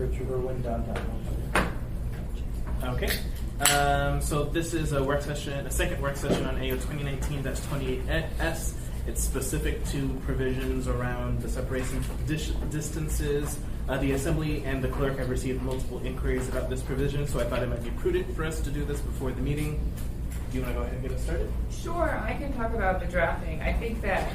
Richard Irwin, downtown. Okay. So this is a work session, a second work session on AO 2019-28S. It's specific to provisions around the separation distances. The Assembly and the clerk have received multiple inquiries about this provision, so I thought it might be prudent for us to do this before the meeting. Do you want to go ahead and get us started? Sure, I can talk about the drafting. I think that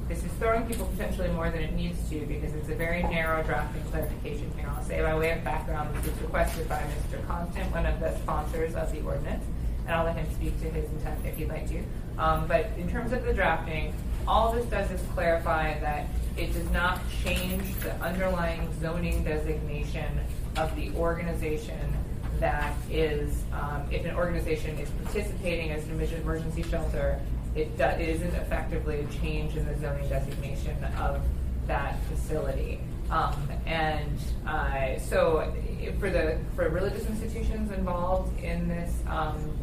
this is throwing people potentially more than it needs to because it's a very narrow drafting clarification here. I'll say by way of background, this was requested by Mr. Constant, one of the sponsors of the ordinance, and I'll let him speak to his intent if he'd like to. But in terms of the drafting, all this does is clarify that it does not change the underlying zoning designation of the organization that is, if an organization is participating as an emergency shelter, it isn't effectively a change in the zoning designation of that facility. So for religious institutions involved in this,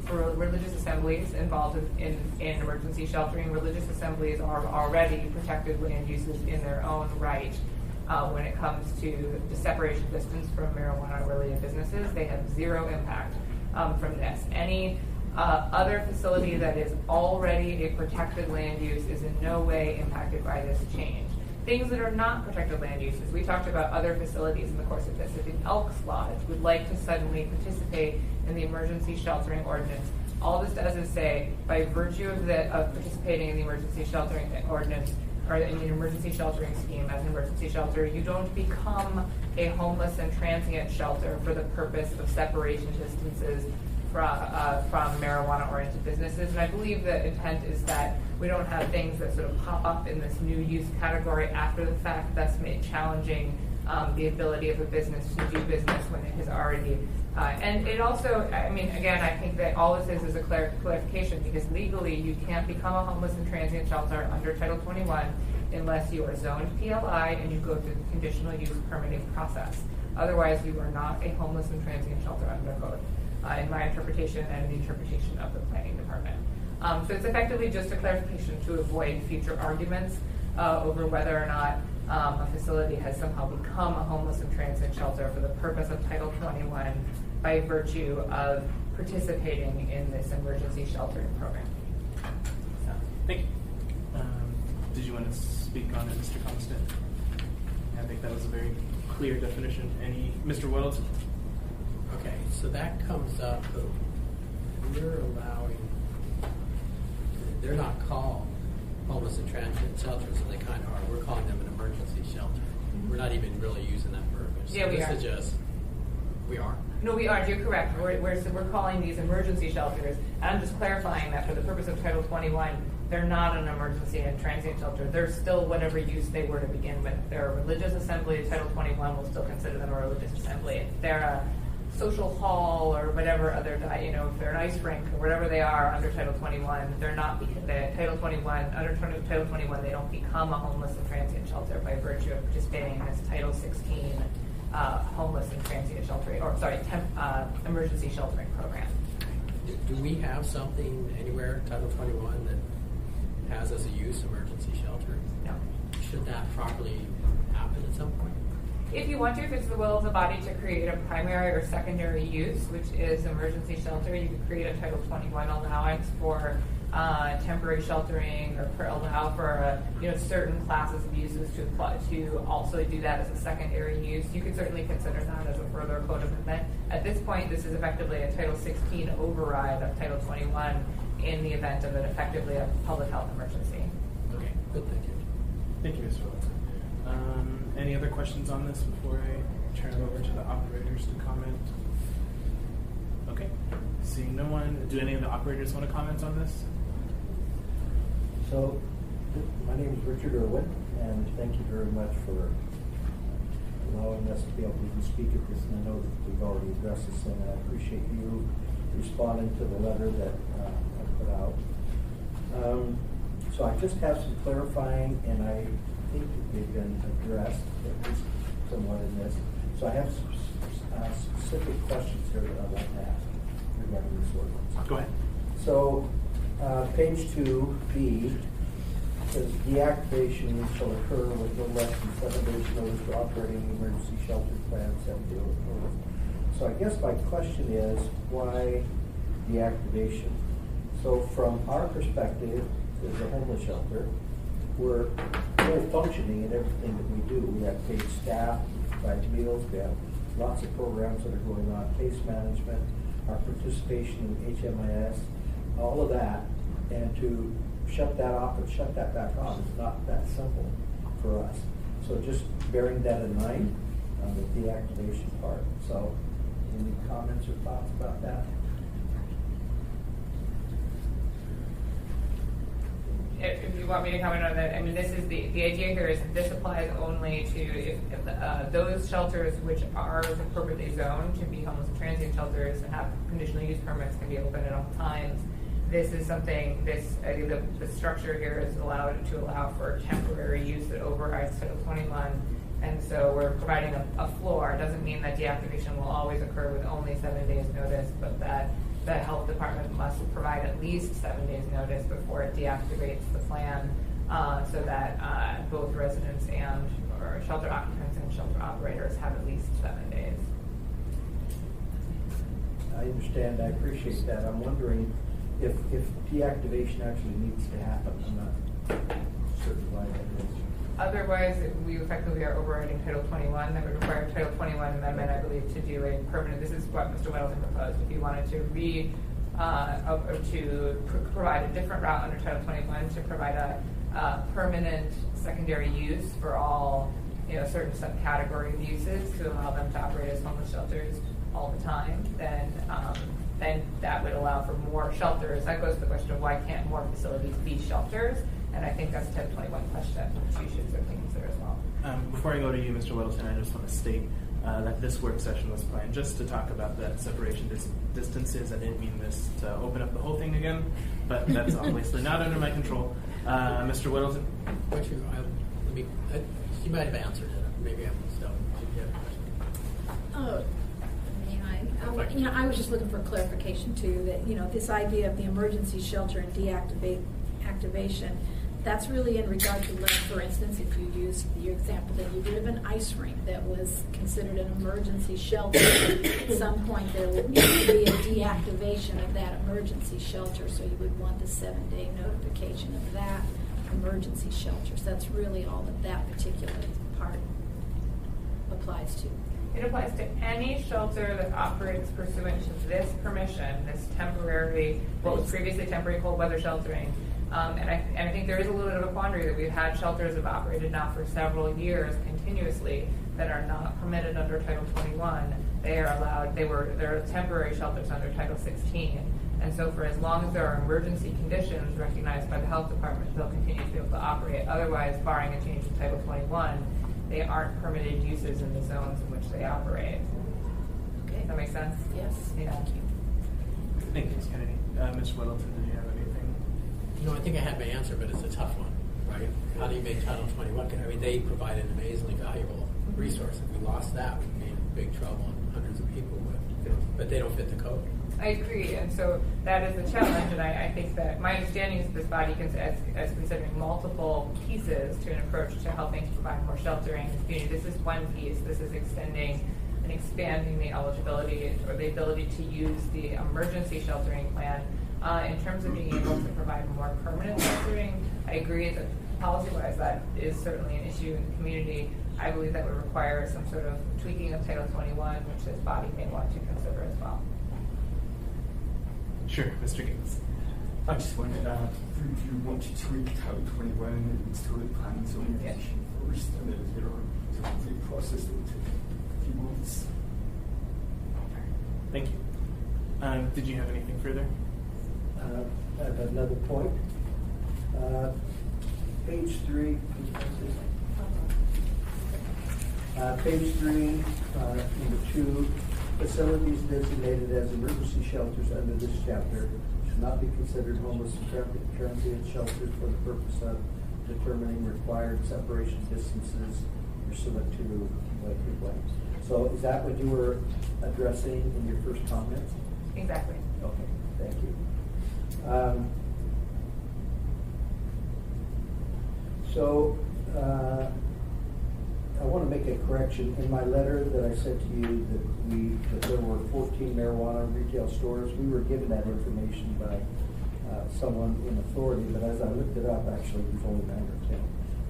for religious assemblies involved in emergency sheltering, religious assemblies are already protected land uses in their own right. When it comes to the separation distance from marijuana-related businesses, they have zero impact from this. Any other facility that is already a protected land use is in no way impacted by this change. Things that are not protected land uses, we talked about other facilities in the course of this. If an Elks Lodge would like to suddenly participate in the emergency sheltering ordinance, all this does is say, by virtue of participating in the emergency sheltering ordinance, or in the emergency sheltering scheme as an emergency shelter, you don't become a homeless and transient shelter for the purpose of separation distances from marijuana-oriented businesses. And I believe the intent is that we don't have things that sort of pop up in this new use category after the fact that's made challenging the ability of a business to do business when it has already. And it also, I mean, again, I think that all this is a clarification because legally you can't become a homeless and transient shelter under Title 21 unless you are zoned PLI and you go through the conditional use permitting process. Otherwise, you are not a homeless and transient shelter under code, in my interpretation and the interpretation of the planning department. So it's effectively just a clarification to avoid future arguments over whether or not a facility has somehow become a homeless and transient shelter for the purpose of Title 21 by virtue of participating in this emergency sheltering program. So. Thank you. Did you want to speak on it, Mr. Constant? I think that was a very clear definition. Mr. Wells? Okay, so that comes up, we're allowing, they're not called homeless and transient shelters, and they kind of are. We're calling them an emergency shelter. We're not even really using that verbiage. So yeah, we are. We are? No, we are. You're correct. We're calling these emergency shelters. And I'm just clarifying that for the purpose of Title 21, they're not an emergency and transient shelter. They're still whatever use they were to begin with. If they're a religious assembly, Title 21 will still consider them a religious assembly. If they're a social hall or whatever other, if they're an ice rink or whatever they are under Title 21, they're not Title 21, under Title 21, they don't become a homeless and transient shelter by virtue of participating in this Title 16 homeless and transient sheltering, emergency sheltering program. Do we have something anywhere, Title 21, that has as a use emergency shelter? No. Should that properly happen at some point? If you want to, if it's the will of the body to create a primary or secondary use, which is emergency shelter, you could create a Title 21 allowance for temporary sheltering or allow for certain classes of uses to also do that as a secondary use. You could certainly consider that as a further code amendment. At this point, this is effectively a Title 16 override of Title 21 in the event of effectively a public health emergency. Okay, good, thank you. Thank you, Mr. Wells. Any other questions on this before I turn it over to the operators to comment? Okay. Seeing no one, do any of the operators want to comment on this? So, my name is Richard Irwin, and thank you very much for allowing us to be able to speak at this. And I know that we've already addressed this, and I appreciate you responding to the letter that I put out. So I just have some clarifying, and I think that they've been addressed, at least somewhat in this. So I have some specific questions here that I'd like to ask regarding this ordinance. Go ahead. So, page 2B says deactivation shall occur with no less than 7 days notice for operating emergency shelter plans and deal with. So I guess my question is, why deactivation? So from our perspective, as a homeless shelter, we're full functioning in everything that we do. We have paid staff, we provide meals, we have lots of programs that are going on, case management, our participation in HMIS, all of that, and to shut that off and shut that back on is not that simple for us. So just bearing that in mind on the deactivation part. So any comments or thoughts about that? If you want me to comment on that, I mean, this is the idea here is that this applies only to if those shelters which are appropriately zoned to be homeless and transient shelters and have conditional use permits can be open at all times. This is something, the structure here is allowed to allow for temporary use that overrides Title 21. And so we're providing a floor. It doesn't mean that deactivation will always occur with only 7 days notice, but that the health department must provide at least 7 days notice before it deactivates the plan, so that both residents and or shelter occupants and shelter operators have at least 7 days. I understand, I appreciate that. I'm wondering if deactivation actually needs to happen. I'm not certain why that is. Otherwise, we effectively are overriding Title 21. That would require Title 21 amendment, I believe, to do a permanent. This is what Mr. Weddleton proposed. If you wanted to provide a different route under Title 21 to provide a permanent secondary use for all, certain subcategory of uses to allow them to operate as homeless shelters all the time, then that would allow for more shelters. That goes to the question of why can't more facilities be shelters? And I think that's a Title 21 question, which you should certainly consider as well. Before I go to you, Mr. Weddleton, I just want to state that this work session was planned just to talk about the separation distances. I didn't mean this to open up the whole thing again, but that's obviously not under my control. Mr. Weddleton? You might have answered it. Maybe I still. Did you have a question? I was just looking for clarification too, that, this idea of the emergency shelter and deactivation, that's really in regard to, like, for instance, if you use your example that you did of an ice rink that was considered an emergency shelter, at some point there would need to be a deactivation of that emergency shelter, so you would want the 7-day notification of that emergency shelter. So that's really all that particular part applies to. It applies to any shelter that operates pursuant to this permission, this temporary, what was previously temporary cold weather sheltering. And I think there is a little bit of a quandary that we've had shelters that have operated now for several years continuously that are not permitted under Title 21. They are allowed, they're temporary shelters under Title 16. And so for as long as there are emergency conditions recognized by the health department, they'll continue to be able to operate. Otherwise, barring a change in Title 21, they aren't permitted uses in the zones in which they operate. Okay. Does that make sense? Yes. Yeah. Thank you. Thank you, Ms. Kennedy. Ms. Weddleton, did you have anything? I think I had my answer, but it's a tough one, right? How do you make Title 21? I mean, they provide an amazingly valuable resource. If we lost that, we'd be in big trouble, and hundreds of people would. But they don't fit the code. I agree, and so that is the challenge, and I think that my understanding is this body as considering multiple pieces to an approach to helping to provide more sheltering in the community. This is one piece. This is extending and expanding the eligibility or the ability to use the emergency sheltering plan. In terms of being able to provide more permanent sheltering, I agree that policy-wise that is certainly an issue in the community. I believe that would require some sort of tweaking of Title 21, which this body may want to consider as well. Sure, Mr. Gates. I just wondered if you want to tweak Title 21 and install the plans on your issue first, and then it's a complete process that will take a few months. Thank you. Did you have anything further? I have another point. Page 3. Page 3, number 2. Facilities designated as emergency shelters under this chapter should not be considered homeless and transient shelters for the purpose of determining required separation distances pursuant to blank. So is that what you were addressing in your first comments? Exactly. Okay, thank you. So, I want to make a correction. In my letter that I sent to you that there were 14 marijuana retail stores, we were given that information by someone in authority, but as I looked it up, actually there's only 9 or 10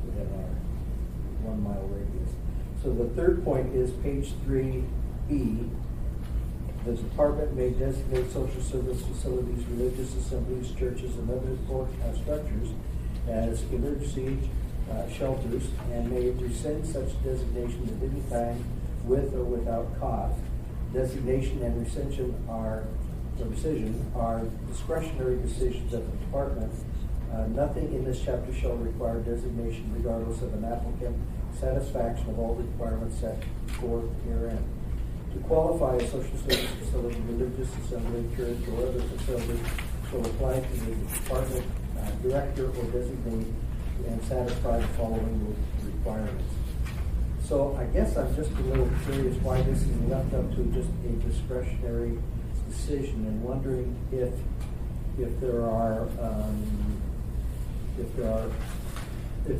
within our 1 mile radius. So the third point is page 3B. The department may designate social service facilities, religious assemblies, churches, and other structures as emergency shelters, and may rescind such designation at any time with or without cause. Designation and rescission are discretionary decisions of the department. Nothing in this chapter shall require designation regardless of an applicant's satisfaction of all requirements set forth herein. To qualify a social service facility, religious assembly, church, or other facility shall apply to the department director or designate and satisfy the following requirements. So I guess I'm just a little curious why this is left up to just a discretionary decision, and wondering if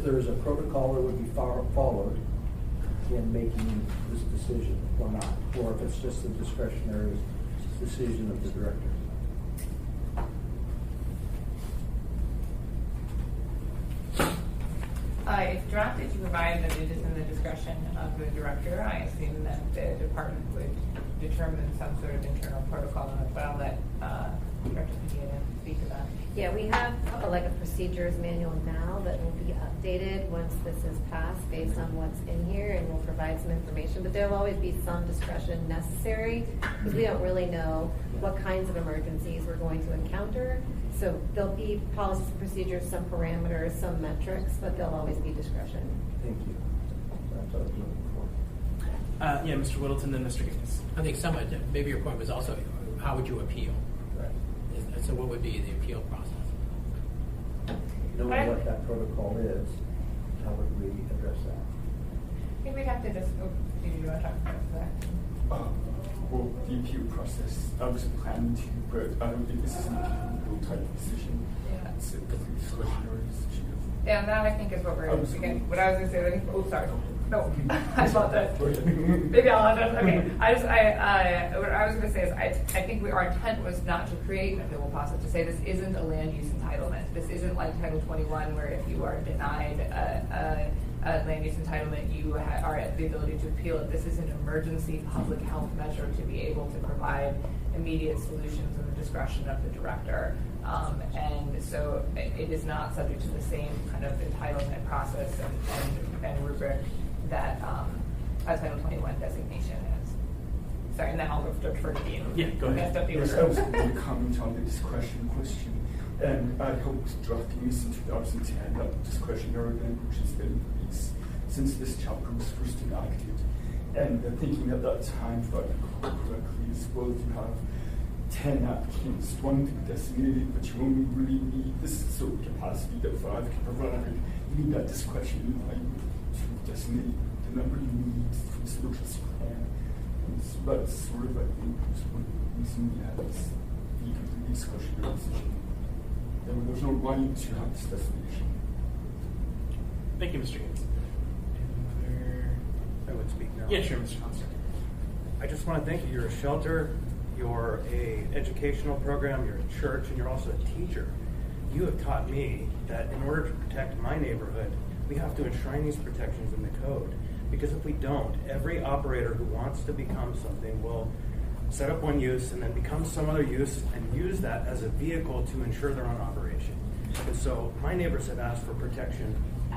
there is a protocol that would be followed in making this decision or not, or if it's just a discretionary decision of the director. If drafted, you provide that it is in the discretion of the director. I assume that the department would determine some sort of internal protocol, but I'll let Director Padilla speak to that. Yeah, we have like a procedures manual now that will be updated once this is passed based on what's in here, and we'll provide some information, but there'll always be some discretion necessary because we don't really know what kinds of emergencies we're going to encounter. So there'll be policies and procedures, some parameters, some metrics, but there'll always be discretion. Thank you. That's what I was looking for. Yeah, Mr. Whittleton, then Mr. Gaines. I think maybe your point was also, how would you appeal? Right. So what would be the appeal process? Knowing what that protocol is, how would we address that? I think we'd have to just, do you want to talk about that? Well, the appeal process, I was planning to, but I don't think this is an appeal type decision. Yeah. It's a complete discretionary decision. Yeah, that I think is what we're, again, what I was going to say, oh, sorry. No, I thought that. Maybe I'll have to, okay. What I was going to say is I think our intent was not to create an appeal process, to say this isn't a land use entitlement. This isn't like Title 21 where if you are denied a land use entitlement, you are at the ability to appeal it. This is an emergency public health measure to be able to provide immediate solutions in the discretion of the director. And so it is not subject to the same kind of entitlement process and rubric that a Title 21 designation is. Sorry, and then I'll defer to you. Yeah, go ahead. Yes, I was going to comment on the discretion question. And I helped drafting this in 2010, that discretionary language has been in place since this chapter was first enacted. And the thinking at that time, if I recall correctly, is well, you have 10 applicants, one to be designated, but you only really need this sort of capacity that 5 can provide. You need that discretion in line to designate the number you need for the social plan. And so that's sort of, I think, one reason we have this completely discretionary decision. And there's no right to have this designation. Thank you, Mr. Gaines. I would speak now. Yeah, sure, Mr. Conster. I just want to thank you. You're a shelter, you're a educational program, you're a church, and you're also a teacher. You have taught me that in order to protect my neighborhood, we have to enshrine these protections in the code. Because if we don't, every operator who wants to become something will set up one use and then become some other use and use that as a vehicle to ensure their own operation. And so my neighbors have asked for protection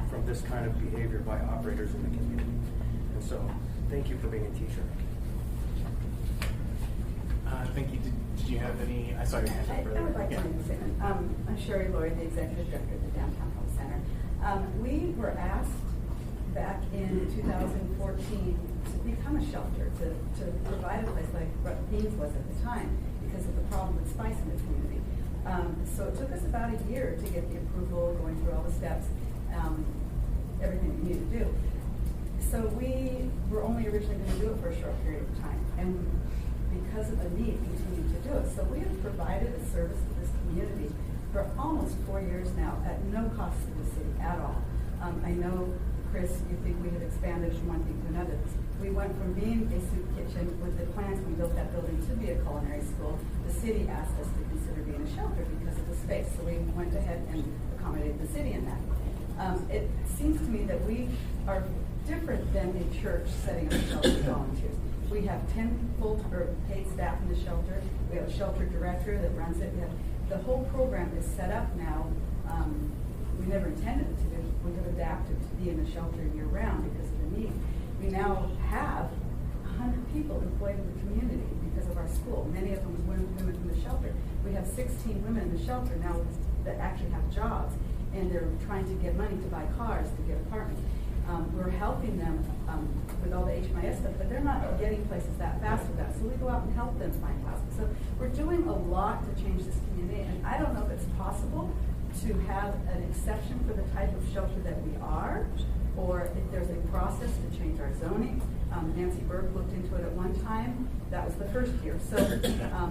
from this kind of behavior by operators in the community. And so thank you for being a teacher. Thank you. Did you have any? I saw your hand up earlier. I would like to make a statement. I'm Sherry Lloyd, the Executive Director of the Downtown Health Center. We were asked back in 2014 to become a shelter, to provide a place like what Dean's was at the time because of the problem with spice in the community. So it took us about a year to get the approval, going through all the steps, everything we needed to do. So we were only originally going to do it for a short period of time, and because of the need, continued to do it. So we have provided a service to this community for almost 4 years now at no cost to the city at all. I know, Chris, you think we have expanded from one thing to another. We went from being a soup kitchen with the plans when we built that building to be a culinary school. The city asked us to consider being a shelter because of the space, so we went ahead and accommodated the city in that. It seems to me that we are different than a church setting up a shelter for volunteers. We have 10 full or paid staff in the shelter. We have a shelter director that runs it. The whole program is set up now. We never intended it to be. We have adapted to be in the shelter year-round because of the need. We now have 100 people employed in the community because of our school. Many of them are women from the shelter. We have 16 women in the shelter now that actually have jobs, and they're trying to get money to buy cars, to get apartments. We're helping them with all the HMIS stuff, but they're not getting places that fast with that. So we go out and help them find houses. So we're doing a lot to change this community, and I don't know if it's possible to have an exception for the type of shelter that we are, or if there's a process to change our zoning. Nancy Burke looked into it at one time. That was the first year. So,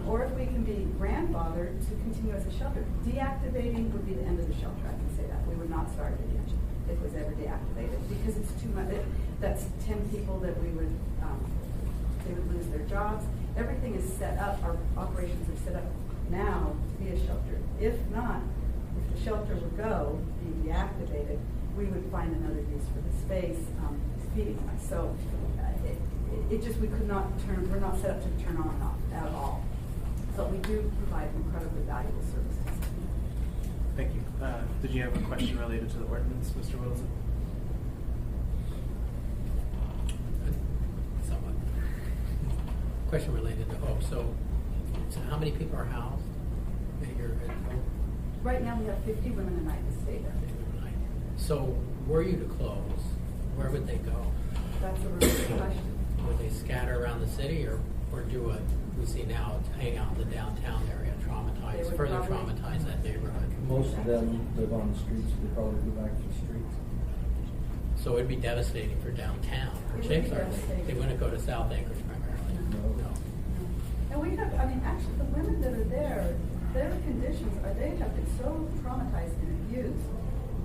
or if we can be grandfathered to continue as a shelter. Deactivating would be the end of the shelter. I can say that. We would not start it again if it was ever deactivated because it's too much. That's 10 people that we would, they would lose their jobs. Everything is set up. Our operations are set up now to be a shelter. If not, if the shelter would go, be deactivated, we would find another use for the space, feeding wise. So it just, we could not turn, we're not set up to turn on and off at all. But we do provide incredibly valuable services. Thank you. Did you have a question related to the ordinance, Mr. Wilson? Somewhat. Question related to Hope. So how many people are housed at your Hope? Right now we have 50 women a night that stay there. 50 women a night. So were you to close, where would they go? That's a really good question. Would they scatter around the city or do what we see now, hang out in the downtown area, further traumatize that neighborhood? Most of them live on the streets, they probably go back to the streets. So it'd be devastating for downtown. For It would be Chicks, devastating. they wouldn't go to South Anchorage primarily. No. And we have, I mean, actually the women that are there, their conditions are, they have been so traumatized and abused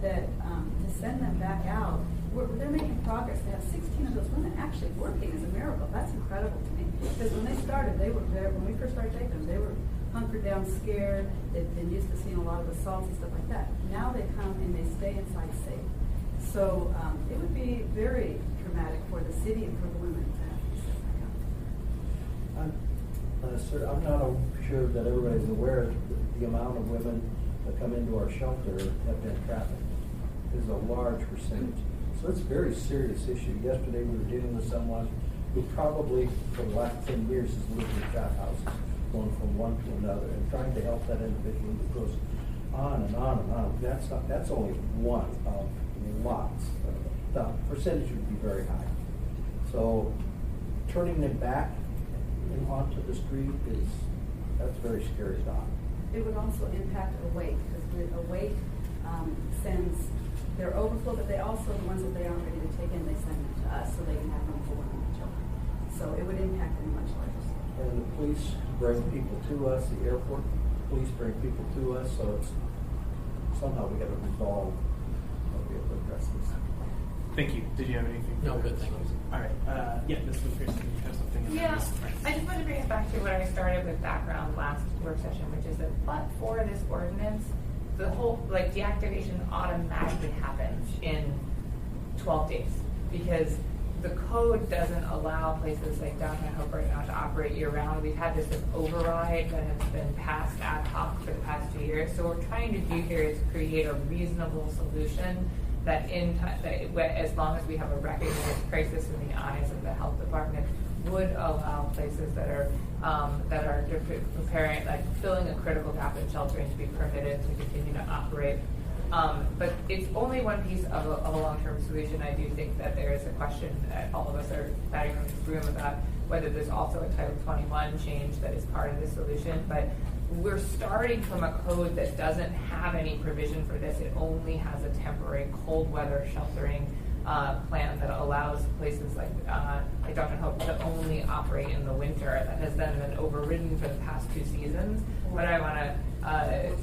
that to send them back out, they're making progress. They have 16 of those women actually working is a miracle. That's incredible to me. Because when they started, they were there, when we first started taking them, they were hunkered down, scared. They've been used to seeing a lot of assaults and stuff like that. Now they come and they stay inside safe. So it would be very traumatic for the city and for the women to have to be sent back out. I'm not sure that everybody's aware of the amount of women that come into our shelter have been trafficked. It's a large percentage. So it's a very serious issue. Yesterday we were dealing with someone who probably for the last 10 years has lived in trap houses, going from one to another and trying to help that individual. It goes on and on and on. That's only one of lots. The percentage would be very high. So turning them back onto the street that's very scary stuff. It would also impact awake because awake sends their overflow, but they also, the ones that they aren't ready to take in, they send them to us so they can have room for women and children. So it would impact in a much larger scale. And the police bring people to us, the airport police bring people to us, so it's somehow we got to resolve how we have to address this. Thank you. Did you have anything? No, good, thank you. All right. Yeah, Ms. McPherson, you have something? Yeah, I just want to bring it back to what I started with background last work session, which is that but for this ordinance, the whole deactivation automatically happens in 12 days because the code doesn't allow places like downtown Hope right now to operate year-round. We've had this override that has been passed ad hoc for the past 2 years. So what we're trying to do here is create a reasonable solution that as long as we have a recognized crisis in the eyes of the health department, would allow places that are preparing, filling a critical gap in sheltering to be permitted to continue to operate. But it's only one piece of a long-term solution. I do think that there is a question that all of us are batting around this room about whether there's also a Title 21 change that is part of the solution. But we're starting from a code that doesn't have any provision for this. It only has a temporary cold weather sheltering plan that allows places like Dr. Hope to only operate in the winter. That has then been overridden for the past 2 seasons. But I want to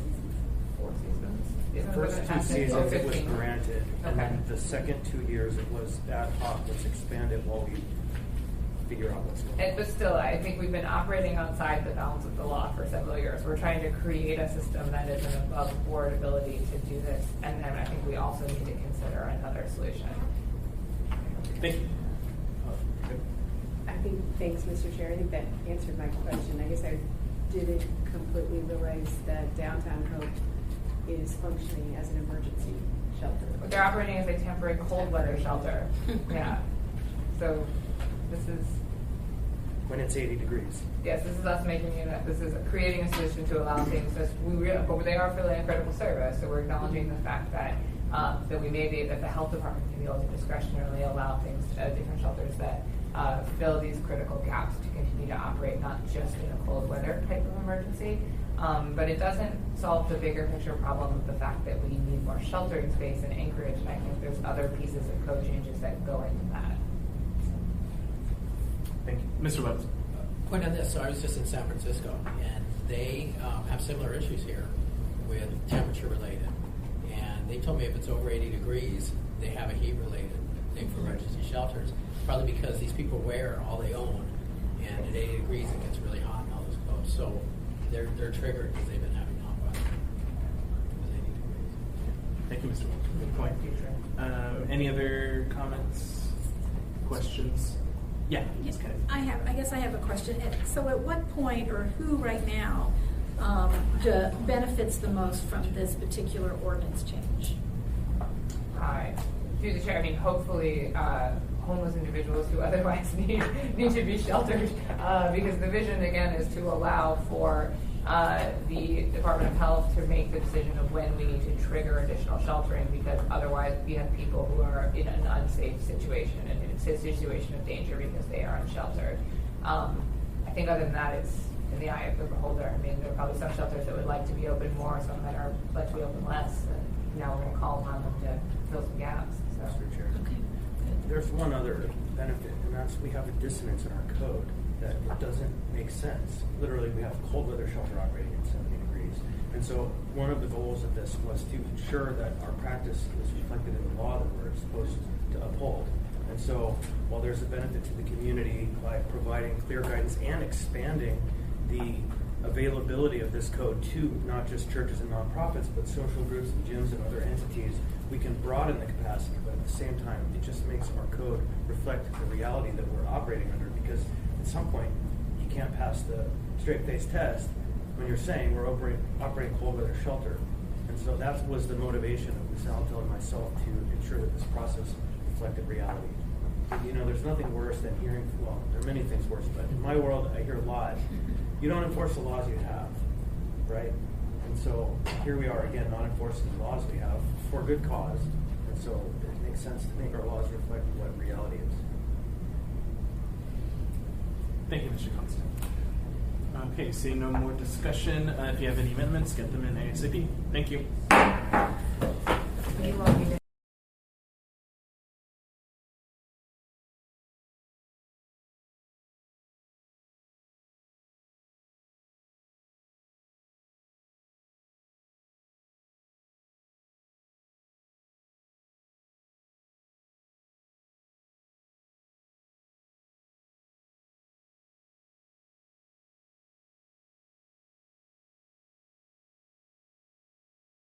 4 seasons. Isn't First it two passed in seasons it was 15? granted, and Okay. then the second 2 years it was ad hoc. Let's expand it while we figure out what's going on. But still, I think we've been operating outside the bounds of the law for several years. We're trying to create a system that is an above-board ability to do this, and then I think we also need to consider another solution. Thank you. I think, thanks, Mr. Chair. I think that answered my question. I guess I didn't completely realize that Downtown Hope is functioning as an emergency shelter. They're operating as a temporary cold weather shelter. Yeah. So this is, When it's 80 degrees. yes, this is us making it, this is creating a solution to allow things, but they are filling a critical service, so we're acknowledging the fact that that we may be, that the health department can be able to discretionarily allow things, different shelters that fill these critical gaps to continue to operate, not just in a cold weather type of emergency. But it doesn't solve the bigger picture problem of the fact that we need more sheltering space in Anchorage, and I think there's other pieces of code changes that go into that. Thank you. Mr. Webb. Point on this, so I was just in San Francisco, and they have similar issues here with temperature related. And they told me if it's over 80 degrees, they have a heat related thing for emergency shelters, probably because these people wear all they own, and at 80 degrees it gets really hot in all those clothes. So they're triggered because they've been having hot weather. It was 80 degrees. Thank you, Mr. Webb. Good point. Any other comments, questions? Yeah, Yes, okay. I guess I have a question. So at what point or who right now benefits the most from this particular ordinance change? Through the chair, I mean, hopefully homeless individuals who otherwise need to be sheltered, because the vision, again, is to allow for the Department of Health to make the decision of when we need to trigger additional sheltering, because otherwise we have people who are in an unsafe situation and in a situation of danger because they are unsheltered. I think other than that, it's in the eye of the beholder. I mean, there are probably some shelters that would like to be open more, some that are like to be open less, and now we're going to call upon them to fill some gaps. So. Mr. Chair. Okay. There's one other benefit, and that's we have a dissonance in our code that it doesn't make sense. Literally, we have cold weather shelter operating at 70 degrees. And so one of the goals of this was to ensure that our practice is reflected in the law that we're supposed to uphold. And so while there's a benefit to the community by providing clear guidance and expanding the availability of this code to not just churches and nonprofits, but social groups and gyms and other entities, we can broaden the capacity, but at the same time, it just makes our code reflect the reality that we're operating under, because at some point, you can't pass the straight-face test when you're saying we're operating cold weather shelter. And so that was the motivation of Ms. Altel and myself to ensure that this process reflected reality. You know, there's nothing worse than hearing, well, there are many things worse, but in my world, I hear a lot. You don't enforce the laws you have, right? And so here we are again, not enforcing the laws we have for good cause. And so it makes sense to make our laws reflect what reality is. Thank you, Mr. Constant. Okay, seeing no more discussion, if you have any amendments, get them in ASAP. Thank you. You want me